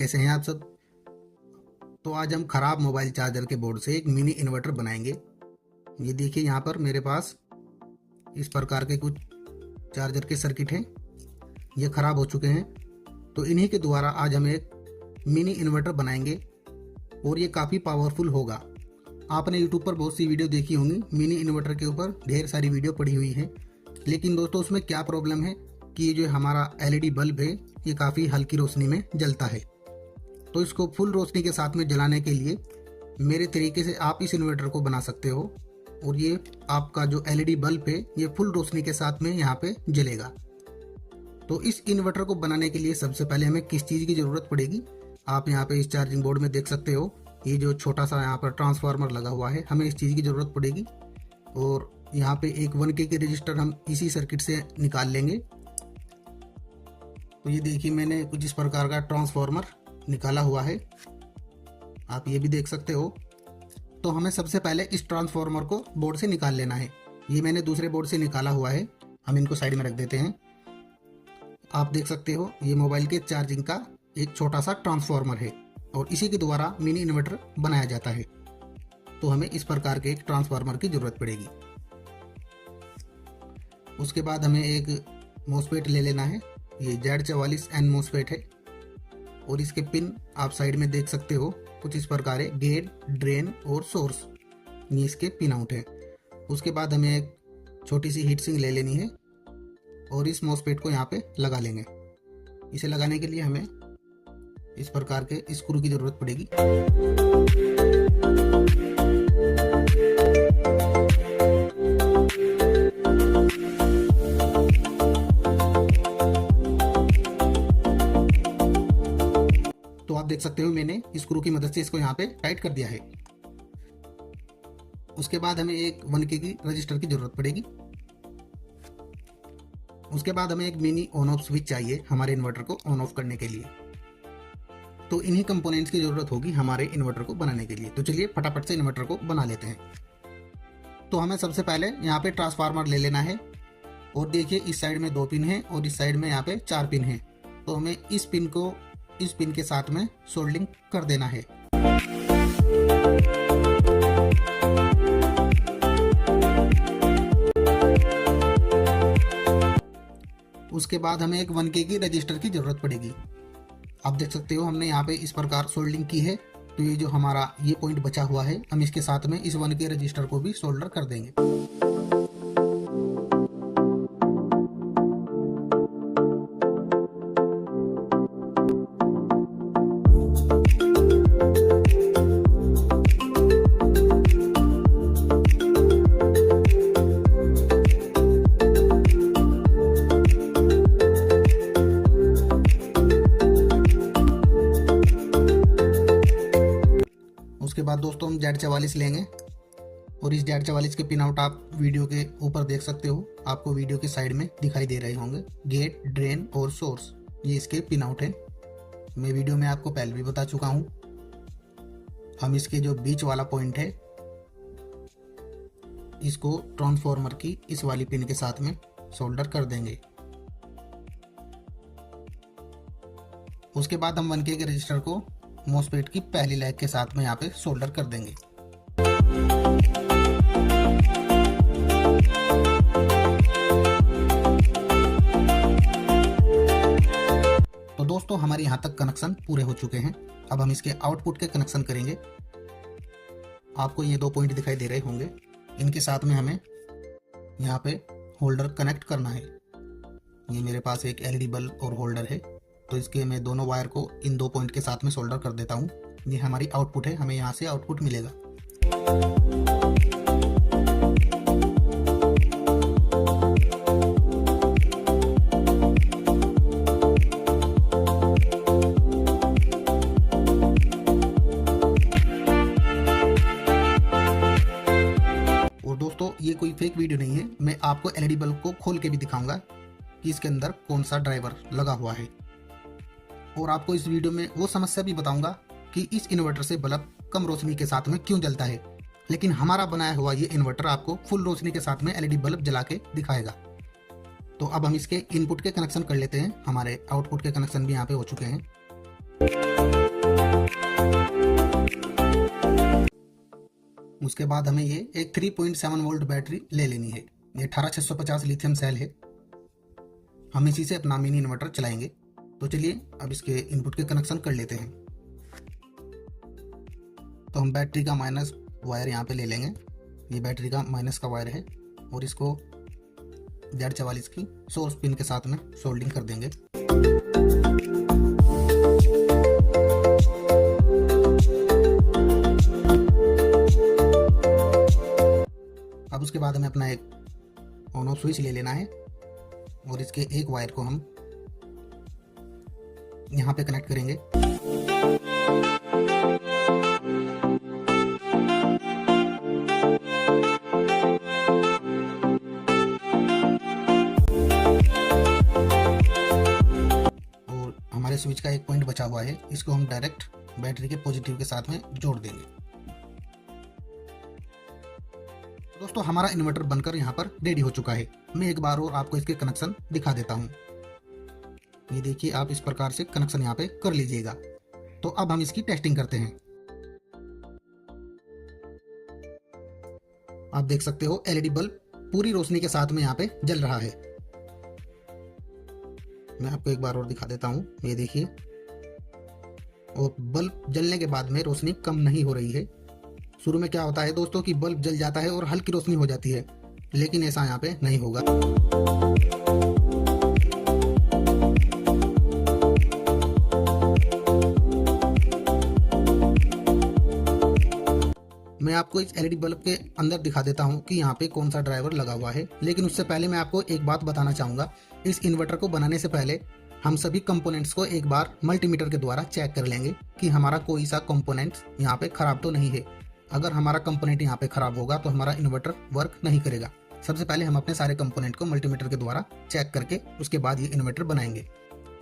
कैसे हैं आप सब। तो आज हम खराब मोबाइल चार्जर के बोर्ड से एक मिनी इन्वर्टर बनाएंगे। ये देखिए यहाँ पर मेरे पास इस प्रकार के कुछ चार्जर के सर्किट हैं, ये खराब हो चुके हैं। तो इन्हीं के द्वारा आज हम एक मिनी इन्वर्टर बनाएंगे और ये काफ़ी पावरफुल होगा। आपने यूट्यूब पर बहुत सी वीडियो देखी होंगी मिनी इन्वर्टर के ऊपर, ढेर सारी वीडियो पड़ी हुई है। लेकिन दोस्तों उसमें क्या प्रॉब्लम है कि ये जो हमारा एलईडी बल्ब है ये काफ़ी हल्की रोशनी में जलता है। तो इसको फुल रोशनी के साथ में जलाने के लिए मेरे तरीके से आप इस इन्वर्टर को बना सकते हो और ये आपका जो एलईडी बल्ब है ये फुल रोशनी के साथ में यहाँ पे जलेगा। तो इस इन्वर्टर को बनाने के लिए सबसे पहले हमें किस चीज़ की ज़रूरत पड़ेगी, आप यहाँ पे इस चार्जिंग बोर्ड में देख सकते हो। ये जो छोटा सा यहाँ पर ट्रांसफार्मर लगा हुआ है, हमें इस चीज़ की ज़रूरत पड़ेगी। और यहाँ पे एक 1K की रजिस्टर हम इसी सर्किट से निकाल लेंगे। तो ये देखिए मैंने कुछ इस प्रकार का ट्रांसफार्मर निकाला हुआ है, आप ये भी देख सकते हो। तो हमें सबसे पहले इस ट्रांसफार्मर को बोर्ड से निकाल लेना है। ये मैंने दूसरे बोर्ड से निकाला हुआ है, हम इनको साइड में रख देते हैं। आप देख सकते हो ये मोबाइल के चार्जिंग का एक छोटा सा ट्रांसफार्मर है और इसी के द्वारा मिनी इन्वर्टर बनाया जाता है। तो हमें इस प्रकार के एक ट्रांसफार्मर की ज़रूरत पड़ेगी। उसके बाद हमें एक मोसफेट ले लेना है, ये Z44N मोसफेट है और इसके पिन आप साइड में देख सकते हो, कुछ इस प्रकार है, गेट, ड्रेन और सोर्स, ये इसके पिन आउट है। उसके बाद हमें एक छोटी सी हीट सिंक ले लेनी है और इस मोसफेट को यहाँ पे लगा लेंगे। इसे लगाने के लिए हमें इस प्रकार के स्क्रू की ज़रूरत पड़ेगी। तो आप देख सकते हो मैंने स्क्रू की मदद से इसको यहाँ पे टाइट कर दिया है। उसके बाद हमें एक 1K की रजिस्टर की जरूरत पड़ेगी। उसके बाद हमें एक मिनी ऑन ऑफ स्विच चाहिए हमारे इन्वर्टर को ऑन ऑफ करने के लिए। तो इन्हीं कंपोनेंट्स की जरूरत होगी हमारे इन्वर्टर को बनाने के लिए। तो चलिए फटाफट से इन्वर्टर को बना लेते हैं। तो हमें सबसे पहले यहाँ पे ट्रांसफार्मर ले लेना है और देखिए इस साइड में 2 पिन है और इस साइड में यहाँ पे 4 पिन है। तो हमें इस पिन को इस पिन के साथ में सोल्डरिंग कर देना है। उसके बाद हमें एक 1K की रजिस्टर की जरूरत पड़ेगी। आप देख सकते हो हमने यहाँ पे इस प्रकार सोल्डरिंग की है। तो ये जो हमारा ये पॉइंट बचा हुआ है, हम इसके साथ में इस 1K रजिस्टर को भी सोल्डर कर देंगे। उसके बाद दोस्तों हम Z44 लेंगे और इस Z44 के पिन आउट आप वीडियो के ऊपर देख सकते हो, आपको वीडियो के साइड में दिखाई दे रहे होंगे। गेट, ड्रेन और सोर्स, ये इसके पिन आउट है। मैं वीडियो में आपको पहले भी बता चुका हूँ। हम इसके जो बीच वाला पॉइंट है इसको ट्रांसफार्मर की इस वाली पिन के साथ में सोल्डर कर देंगे। उसके बाद हम 1K के रजिस्टर को मोसफेट की पहली लेग के साथ में यहाँ पे सोल्डर कर देंगे। तो दोस्तों हमारे यहाँ तक कनेक्शन पूरे हो चुके हैं। अब हम इसके आउटपुट के कनेक्शन करेंगे। आपको ये 2 पॉइंट दिखाई दे रहे होंगे, इनके साथ में हमें यहाँ पे होल्डर कनेक्ट करना है। ये मेरे पास एक एलईडी बल्ब और होल्डर है, तो इसके मैं दोनों वायर को इन 2 पॉइंट के साथ में सोल्डर कर देता हूँ। ये हमारी आउटपुट है, हमें यहाँ से आउटपुट मिलेगा। और दोस्तों ये कोई फेक वीडियो नहीं है, मैं आपको एलईडी बल्ब को खोल के भी दिखाऊंगा कि इसके अंदर कौन सा ड्राइवर लगा हुआ है। और आपको इस वीडियो में वो समस्या भी बताऊंगा कि इस इन्वर्टर से बल्ब कम रोशनी के साथ में क्यों जलता है, लेकिन हमारा बनाया हुआ ये इन्वर्टर आपको फुल रोशनी के साथ में एलईडी बल्ब जला के दिखाएगा। तो अब हम इसके इनपुट के कनेक्शन कर लेते हैं। हमारे आउटपुट के कनेक्शन भी यहाँ पे हो चुके हैं। उसके बाद हमें ये एक 3.7 वोल्ट बैटरी ले लेनी है। ये 18650 लिथियम सेल है। हम इसी से अपना मिनी इन्वर्टर चलाएंगे। तो चलिए अब इसके इनपुट के कनेक्शन कर लेते हैं। तो हम बैटरी का माइनस वायर यहाँ पे ले लेंगे। ये बैटरी का माइनस का वायर है और इसको Z44 की सोर्स पिन के साथ में सोल्डिंग कर देंगे। अब उसके बाद हमें अपना एक ऑन ऑफ स्विच ले लेना है और इसके एक वायर को हम यहाँ पे कनेक्ट करेंगे। और हमारे स्विच का एक पॉइंट बचा हुआ है, इसको हम डायरेक्ट बैटरी के पॉजिटिव के साथ में जोड़ देंगे। दोस्तों हमारा इन्वर्टर बनकर यहाँ पर रेडी हो चुका है। मैं एक बार और आपको इसके कनेक्शन दिखा देता हूँ। ये देखिए, आप इस प्रकार से कनेक्शन यहाँ पे कर लीजिएगा। तो अब हम इसकी टेस्टिंग करते हैं। आप देख सकते हो एलईडी बल्ब पूरी रोशनी के साथ में यहाँ पे जल रहा है। मैं आपको एक बार और दिखा देता हूँ। ये देखिए, और बल्ब जलने के बाद में रोशनी कम नहीं हो रही है। शुरू में क्या होता है दोस्तों कि बल्ब जल जाता है और हल्की रोशनी हो जाती है, लेकिन ऐसा यहाँ पे नहीं होगा। मैं आपको इस एलईडी बल्ब के अंदर दिखा देता हूँ कि यहाँ पे कौन सा ड्राइवर लगा हुआ है। लेकिन उससे पहले मैं आपको एक बात बताना चाहूँगा। इस इन्वर्टर को बनाने से पहले हम सभी कंपोनेंट्स को एक बार मल्टीमीटर के द्वारा चेक कर लेंगे कि हमारा कोई सा कंपोनेंट्स यहाँ पे खराब तो नहीं है। अगर हमारा कंपोनेंट यहाँ पे खराब होगा तो हमारा इन्वर्टर वर्क नहीं करेगा। सबसे पहले हम अपने सारे कंपोनेंट को मल्टीमीटर के द्वारा चेक करके उसके बाद ये इन्वर्टर बनाएंगे।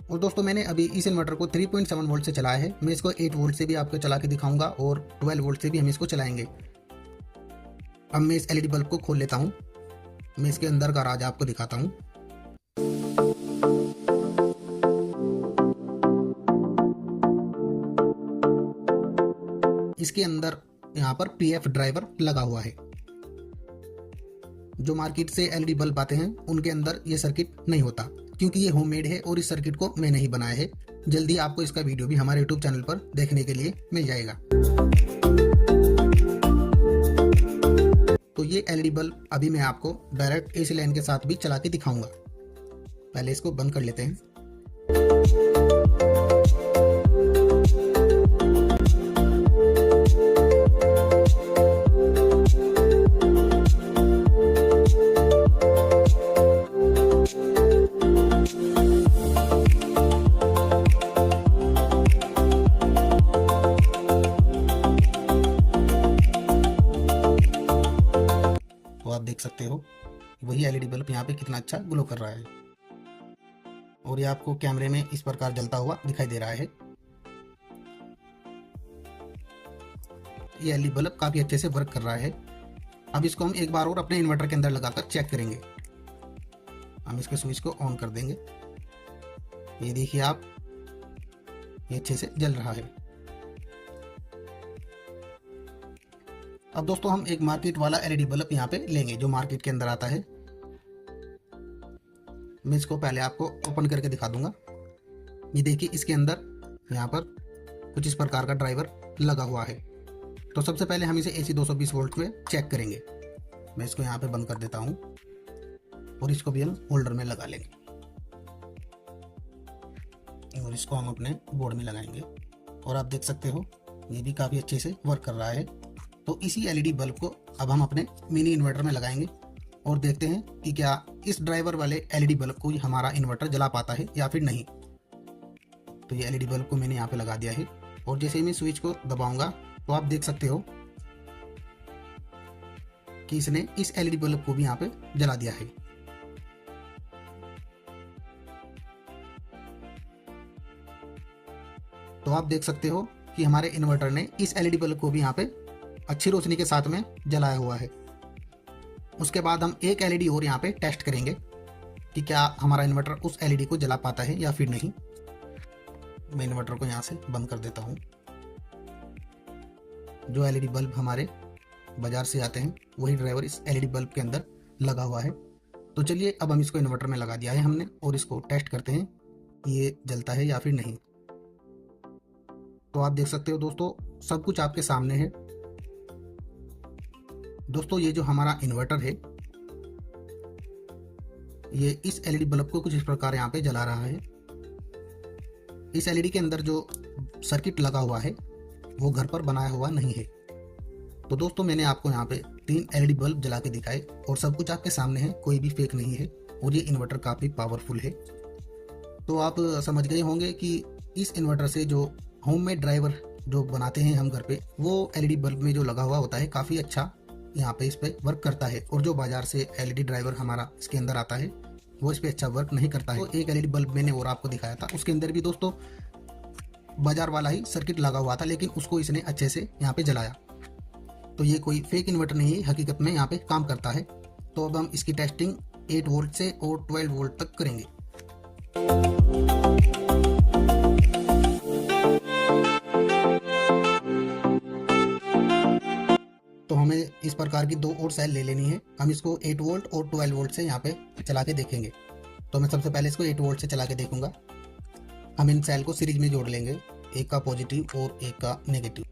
और दोस्तों मैंने अभी इस इन्वर्टर को 3.7 वोल्ट से चलाया है। मैं इसको 8 वोल्ट से भी आपको चला के दिखाऊंगा और 12 वोल्ट से भी हम इसको चलाएंगे। अब मैं इस एलईडी बल्ब को खोल लेता हूँ। मैं इसके अंदर का राज आपको दिखाता हूँ। इसके अंदर यहाँ पर पीएफ ड्राइवर लगा हुआ है। जो मार्केट से एलईडी बल्ब आते हैं उनके अंदर ये सर्किट नहीं होता, क्योंकि ये होममेड है और इस सर्किट को मैं नहीं बनाया है। जल्दी आपको इसका वीडियो भी हमारे यूट्यूब चैनल पर देखने के लिए मिल जाएगा। तो ये एलईडी बल्ब अभी मैं आपको डायरेक्ट एसी लाइन के साथ भी चला के दिखाऊंगा। पहले इसको बंद कर लेते हैं। तो आप देख सकते हो वही एलईडी बल्ब यहाँ पे कितना अच्छा ग्लो कर रहा है और ये आपको कैमरे में इस प्रकार जलता हुआ दिखाई दे रहा है। ये एलईडी बल्ब काफी अच्छे से वर्क कर रहा है। अब इसको हम एक बार और अपने इन्वर्टर के अंदर लगाकर चेक करेंगे। हम इसके स्विच को ऑन कर देंगे। ये देखिए आप, ये अच्छे से जल रहा है। अब दोस्तों हम एक मार्केट वाला एलईडी बल्ब यहाँ पे लेंगे जो मार्केट के अंदर आता है। मैं इसको पहले आपको ओपन करके दिखा दूंगा। ये देखिए, इसके अंदर यहाँ पर कुछ इस प्रकार का ड्राइवर लगा हुआ है। तो सबसे पहले हम इसे AC 220 वोल्ट में चेक करेंगे। मैं इसको यहाँ पे बंद कर देता हूँ और इसको भी हम होल्डर में लगा लेंगे और इसको हम अपने बोर्ड में लगाएंगे। और आप देख सकते हो ये भी काफ़ी अच्छे से वर्क कर रहा है। तो इसी एलईडी बल्ब को अब हम अपने मिनी इन्वर्टर में लगाएंगे और देखते हैं कि क्या इस ड्राइवर वाले एलईडी बल्ब को हमारा इन्वर्टर जला पाता है या फिर नहीं। तो ये एलईडी बल्ब को मैंने यहाँ पे लगा दिया है और जैसे ही मैं स्विच को दबाऊंगा तो आप देख सकते हो कि इसने इस एलईडी बल्ब को भी यहाँ पे जला दिया है। तो आप देख सकते हो कि हमारे इन्वर्टर ने इस एलईडी बल्ब को भी यहाँ पे अच्छी रोशनी के साथ में जलाया हुआ है। उसके बाद हम एक एलईडी और यहाँ पे टेस्ट करेंगे कि क्या हमारा इन्वर्टर उस एलईडी को जला पाता है या फिर नहीं। मैं इन्वर्टर को यहाँ से बंद कर देता हूँ। जो एलईडी बल्ब हमारे बाजार से आते हैं वही ड्राइवर इस एलईडी बल्ब के अंदर लगा हुआ है। तो चलिए अब हम इसको इन्वर्टर में लगा दिया है हमने, और इसको टेस्ट करते हैं ये जलता है या फिर नहीं। तो आप देख सकते हो दोस्तों, सब कुछ आपके सामने है। दोस्तों ये जो हमारा इन्वर्टर है ये इस एलईडी बल्ब को कुछ इस प्रकार यहाँ पे जला रहा है। इस एलईडी के अंदर जो सर्किट लगा हुआ है वो घर पर बनाया हुआ नहीं है। तो दोस्तों मैंने आपको यहाँ पे 3 एलईडी बल्ब जला के दिखाए और सब कुछ आपके सामने है, कोई भी फेक नहीं है, और ये इन्वर्टर काफ़ी पावरफुल है। तो आप समझ गए होंगे कि इस इन्वर्टर से जो होममेड ड्राइवर जो बनाते हैं हम घर पे, वो एलईडी बल्ब में जो लगा हुआ होता है काफ़ी अच्छा यहाँ पे इस पे वर्क करता है। और जो बाजार से एलईडी ड्राइवर हमारा इसके अंदर आता है वो इस पे अच्छा वर्क नहीं करता है। तो एक एलईडी बल्ब मैंने और आपको दिखाया था, उसके अंदर भी दोस्तों बाजार वाला ही सर्किट लगा हुआ था, लेकिन उसको इसने अच्छे से यहाँ पे जलाया। तो ये कोई फेक इन्वर्टर नहीं है, हकीकत में यहाँ पे काम करता है। तो अब हम इसकी टेस्टिंग 8 वोल्ट से और 12 वोल्ट तक करेंगे। तो हमें इस प्रकार की 2 और सेल ले लेनी है। हम इसको 8 वोल्ट और 12 वोल्ट से यहाँ पे चला के देखेंगे। तो मैं सबसे पहले इसको 8 वोल्ट से चला के देखूंगा। हम इन सेल को सीरीज में जोड़ लेंगे, एक का पॉजिटिव और एक का नेगेटिव।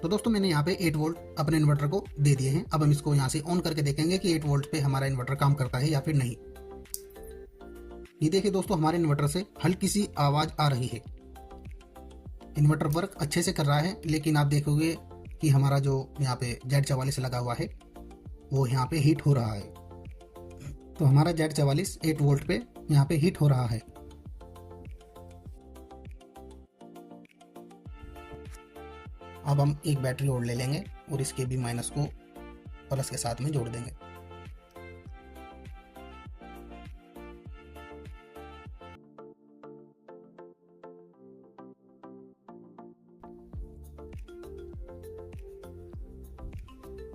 तो दोस्तों मैंने यहाँ पे 8 वोल्ट अपने इन्वर्टर को दे दिए हैं। अब हम इसको यहाँ से ऑन करके देखेंगे कि 8 वोल्ट पे हमारा इन्वर्टर काम करता है या फिर नहीं। ये देखिए दोस्तों, हमारे इन्वर्टर से हल्की सी आवाज आ रही है। इन्वर्टर वर्क अच्छे से कर रहा है, लेकिन आप देखोगे कि हमारा जो यहाँ पे Z44 लगा हुआ है वो यहाँ पे हीट हो रहा है। तो हमारा Z44 8 वोल्ट पे यहाँ पे हीट हो रहा है। अब हम एक बैटरी और ले लेंगे और इसके भी माइनस को प्लस के साथ में जोड़ देंगे।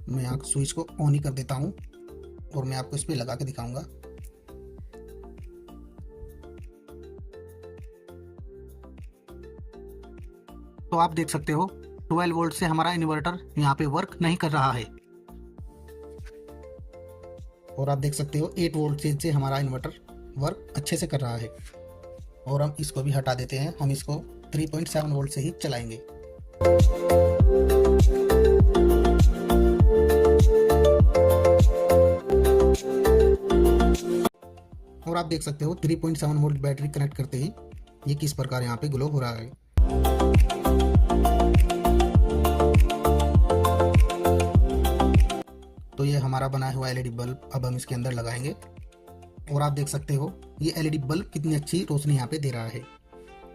मैं यहाँ स्विच को ऑन ही कर देता हूँ और मैं आपको इस पे लगा के दिखाऊंगा। तो आप देख सकते हो 12 वोल्ट से हमारा इन्वर्टर यहाँ पे वर्क नहीं कर रहा है, और आप देख सकते हो 8 वोल्ट से हमारा इन्वर्टर वर्क अच्छे से कर रहा है। और हम इसको भी हटा देते हैं, हम इसको 3.7 वोल्ट से ही चलाएंगे। और आप देख सकते हो 3.7 वोल्ट बैटरी कनेक्ट करते ही ये किस प्रकार यहाँ पे ग्लो हो रहा है। तो ये हमारा बनाया हुआ एलईडी बल्ब अब हम इसके अंदर लगाएंगे, और आप देख सकते हो ये एलईडी बल्ब कितनी अच्छी रोशनी यहाँ पे दे रहा है।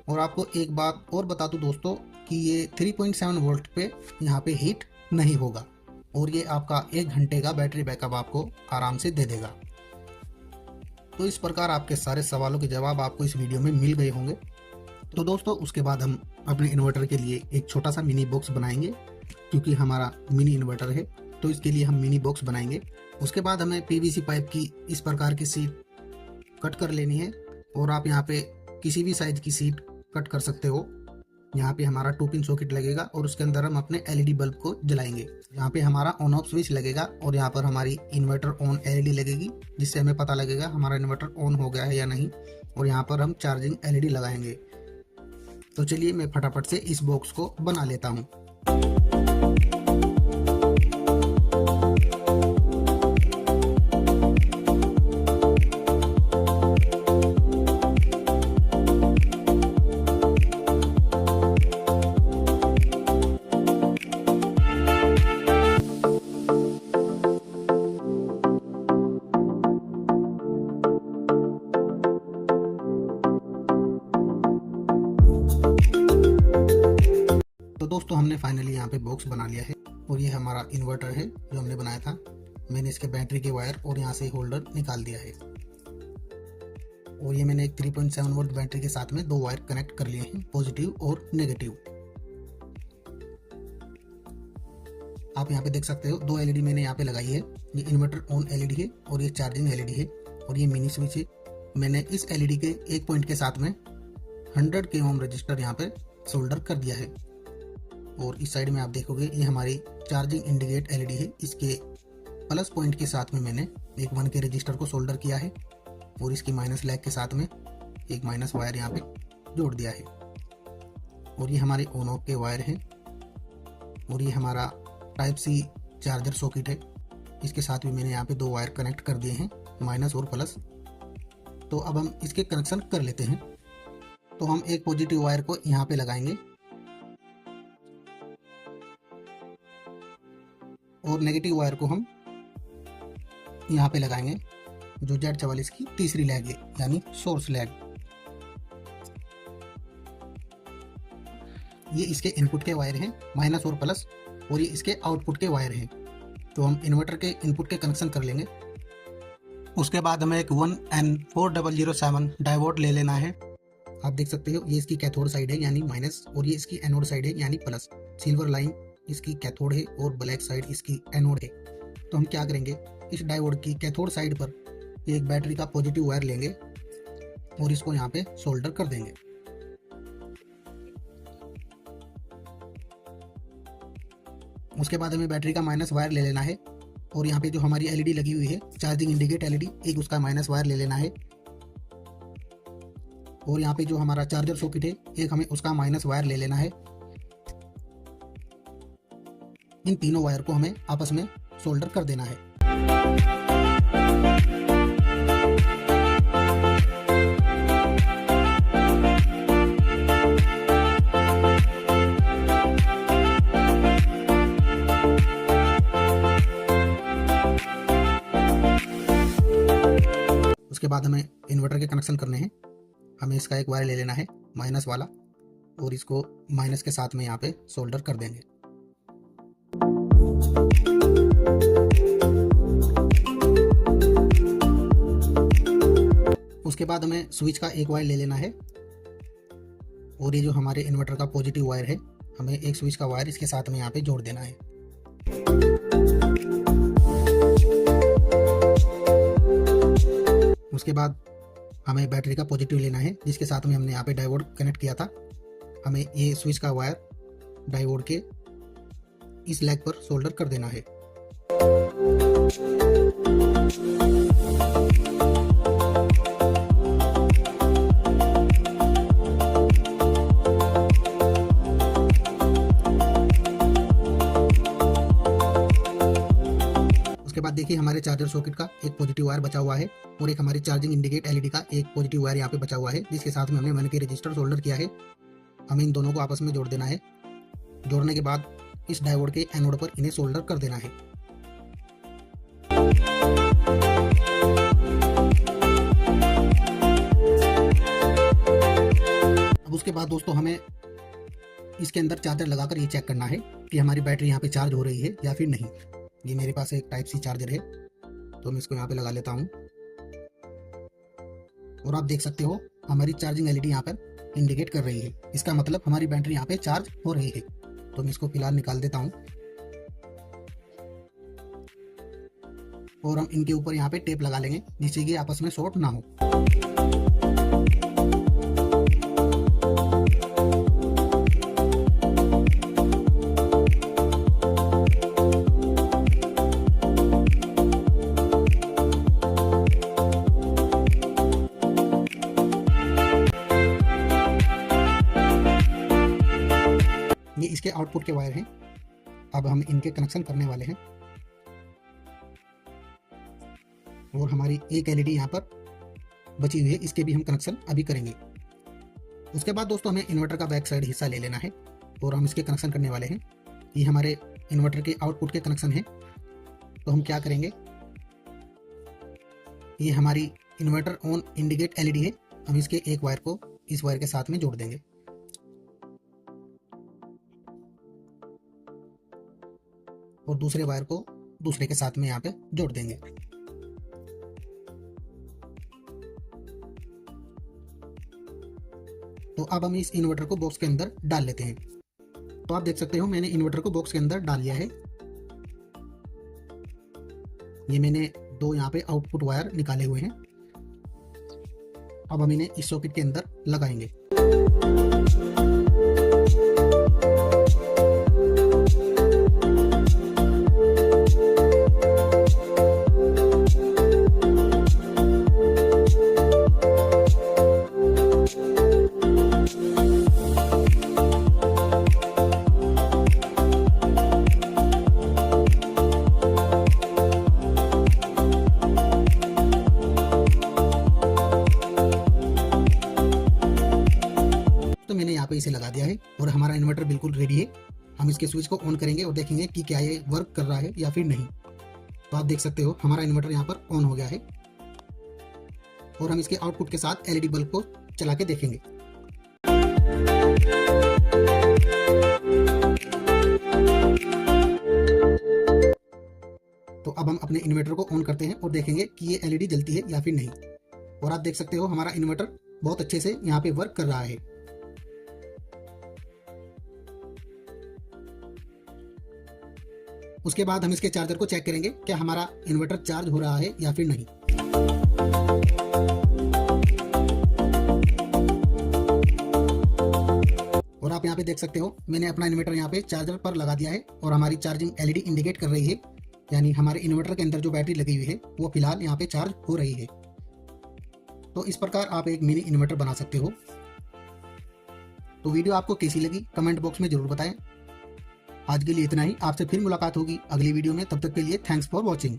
और आपको एक बात और बता दूं दोस्तों कि ये 3.7 वोल्ट पे यहाँ पे हीट नहीं होगा, और ये आपका 1 घंटे का बैटरी बैकअप आपको आराम से दे देगा। तो इस प्रकार आपके सारे सवालों के जवाब आपको इस वीडियो में मिल गए होंगे। तो दोस्तों उसके बाद हम अपने इन्वर्टर के लिए एक छोटा सा मिनी बॉक्स बनाएंगे, क्योंकि हमारा मिनी इन्वर्टर है तो इसके लिए हम मिनी बॉक्स बनाएंगे। उसके बाद हमें पीवीसी पाइप की इस प्रकार की सीट कट कर लेनी है, और आप यहाँ पे किसी भी साइज की सीट कट कर सकते हो। यहाँ पे हमारा 2 पिन सॉकेट लगेगा और उसके अंदर हम अपने एलईडी बल्ब को जलाएंगे। यहाँ पे हमारा ऑन ऑफ स्विच लगेगा और यहाँ पर हमारी इन्वर्टर ऑन एलईडी लगेगी, जिससे हमें पता लगेगा हमारा इन्वर्टर ऑन हो गया है या नहीं। और यहाँ पर हम चार्जिंग एलईडी लगाएंगे। तो चलिए मैं फटाफट से इस बॉक्स को बना लेता हूँ। तो दोस्तों हमने फाइनली यहाँ पे बॉक्स बना लिया है, और ये हमारा इन्वर्टर है जो हमने बनाया था। मैंने इसके बैटरी के वायर और यहाँ से होल्डर निकाल दिया है। और ये मैंने एक 3.7 वोल्ट बैटरी के साथ में 2 वायर कनेक्ट कर लिए हैं, पॉजिटिव और नेगेटिव। आप यहाँ पे देख सकते हो 2 एलईडी मैंने यहाँ पे लगाई है। ये इन्वर्टर ऑन एलईडी है और ये चार्जिंग एलईडी है और ये मिनी स्विच है। मैंने इस एलईडी के एक पॉइंट के साथ में 100 के ओम रजिस्टर यहाँ पे सोल्डर कर दिया है। और इस साइड में आप देखोगे ये हमारी चार्जिंग इंडिकेट एलईडी है। इसके प्लस पॉइंट के साथ में मैंने एक 1 के रजिस्टर को सोल्डर किया है और इसकी माइनस लैग के साथ में एक माइनस वायर यहाँ पे जोड़ दिया है। और ये हमारे ऑन ऑफ के वायर हैं और ये हमारा टाइप सी चार्जर सॉकेट है। इसके साथ भी मैंने यहाँ पे 2 वायर कनेक्ट कर दिए हैं, माइनस और प्लस। तो अब हम इसके कनेक्शन कर लेते हैं। तो हम एक पॉजिटिव वायर को यहाँ पे लगाएंगे और नेगेटिव वायर को हम यहाँ पे लगाएंगे, जो Z44 की तीसरी लैग है, यानी सोर्स लैग। ये इसके इनपुट के वायर हैं, माइनस और प्लस, और ये इसके आउटपुट के वायर हैं। तो हम इन्वर्टर के इनपुट के कनेक्शन कर लेंगे। उसके बाद हमें एक 1N4007 डायोड ले लेना है। आप देख सकते हो ये इसकी कैथोड साइड है यानी माइनस, और ये इसकी एनोड साइड है यानी प्लस। सिल्वर लाइन इसकी कैथोड है और ब्लैक साइड इसकी एनोड है। तो हम क्या करेंगे, इस डायोड की कैथोड साइड पर एक बैटरी का पॉजिटिव वायर लेंगे और इसको यहाँ पे सोल्डर कर देंगे। उसके बाद हमें बैटरी का माइनस वायर ले लेना है और यहाँ पे जो हमारी एलईडी लगी हुई है, चार्जिंग इंडिकेट एलईडी, एक उसका माइनस वायर ले लेना है। और यहाँ पे जो हमारा चार्जर सॉकेट है, एक हमें उसका माइनस वायर ले लेना है। इन तीनों वायर को हमें आपस में सोल्डर कर देना है। उसके बाद हमें इन्वर्टर के कनेक्शन करने हैं। हमें इसका एक वायर ले लेना है, माइनस वाला, और इसको माइनस के साथ में यहाँ पे सोल्डर कर देंगे। उसके बाद हमें स्विच का एक वायर ले लेना है और ये जो हमारे इन्वर्टर का पॉजिटिव वायर है, हमें एक स्विच का वायर इसके साथ में यहाँ पे जोड़ देना है। उसके बाद हमें बैटरी का पॉजिटिव लेना है, जिसके साथ में हमने यहाँ पे डायोड कनेक्ट किया था। हमें ये स्विच का वायर डायोड के इस लेग पर सोल्डर कर देना है। उसके बाद देखिए हमारे चार्जर सॉकेट का एक पॉजिटिव वायर बचा हुआ है और एक हमारी चार्जिंग इंडिकेट एलईडी का एक पॉजिटिव वायर यहाँ पे बचा हुआ है, जिसके साथ में हमने 1 के रजिस्टर सोल्डर किया है। हमें इन दोनों को आपस में जोड़ देना है। जोड़ने के बाद इस डायोड के एनोड पर इन्हें सोल्डर कर देना है। अब उसके बाद दोस्तों हमें इसके अंदर चार्जर लगाकर ये चेक करना है कि हमारी बैटरी यहाँ पे चार्ज हो रही है या फिर नहीं। ये मेरे पास एक टाइप सी चार्जर है, तो मैं इसको यहाँ पे लगा लेता हूँ और आप देख सकते हो हमारी चार्जिंग एलईडी यहाँ पर इंडिकेट कर रही है। इसका मतलब हमारी बैटरी यहाँ पे चार्ज हो रही है। तो मैं इसको फिलहाल निकाल देता हूँ और हम इनके ऊपर यहाँ पे टेप लगा लेंगे, जिससे कि आपस में शॉर्ट ना हो। ये इसके आउटपुट के वायर हैं। अब हम इनके कनेक्शन करने वाले हैं और हमारी एक एलईडी यहाँ पर बची हुई है, इसके भी हम कनेक्शन अभी करेंगे। उसके बाद दोस्तों हमें इन्वर्टर का बैक साइड हिस्सा ले लेना है और हम इसके कनेक्शन करने वाले हैं। ये हमारे इन्वर्टर के आउटपुट के कनेक्शन है। तो हम क्या करेंगे, ये हमारी इन्वर्टर ऑन इंडिकेट एलईडी है। हम इसके एक वायर को इस वायर के साथ में जोड़ देंगे और दूसरे वायर को दूसरे के साथ में यहाँ पे जोड़ देंगे। अब हम इस इन्वर्टर को बॉक्स के अंदर डाल लेते हैं। तो आप देख सकते हो मैंने इन्वर्टर को बॉक्स के अंदर डाल लिया है। ये मैंने 2 यहाँ पे आउटपुट वायर निकाले हुए हैं। अब हम इन्हें इस सॉकेट के अंदर लगाएंगे। तो मैंने यहाँ पे इसे लगा दिया है और हमारा इन्वर्टर बिल्कुल रेडी है। हम इसके स्विच को ऑन करेंगे और देखेंगे कि क्या ये वर्क कर रहा है या फिर नहीं। तो आप देख सकते हो हमारा इन्वर्टर यहाँ पर ऑन हो गया है और हम इसके आउटपुट के साथ एलईडी बल्ब को चला के देखेंगे। तो अब हम अपने इन्वर्टर को ऑन करते हैं और देखेंगे कि ये एलईडी जलती है या फिर नहीं। और आप देख सकते हो हमारा इन्वर्टर बहुत अच्छे से यहाँ पे वर्क कर रहा है। उसके बाद हम इसके चार्जर को चेक करेंगे क्या हमारा इन्वर्टर चार्ज हो रहा है या फिर नहीं। और आप यहाँ पे देख सकते हो मैंने अपना इन्वर्टर यहाँ पे चार्जर पर लगा दिया है और हमारी चार्जिंग एलईडी इंडिकेट कर रही है, यानी हमारे इन्वर्टर के अंदर जो बैटरी लगी हुई है वो फिलहाल यहाँ पे चार्ज हो रही है। तो इस प्रकार आप एक मिनी इन्वर्टर बना सकते हो। तो वीडियो आपको कैसी लगी कमेंट बॉक्स में जरूर बताएं। आज के लिए इतना ही, आपसे फिर मुलाकात होगी अगली वीडियो में। तब तक के लिए थैंक्स फॉर वॉचिंग।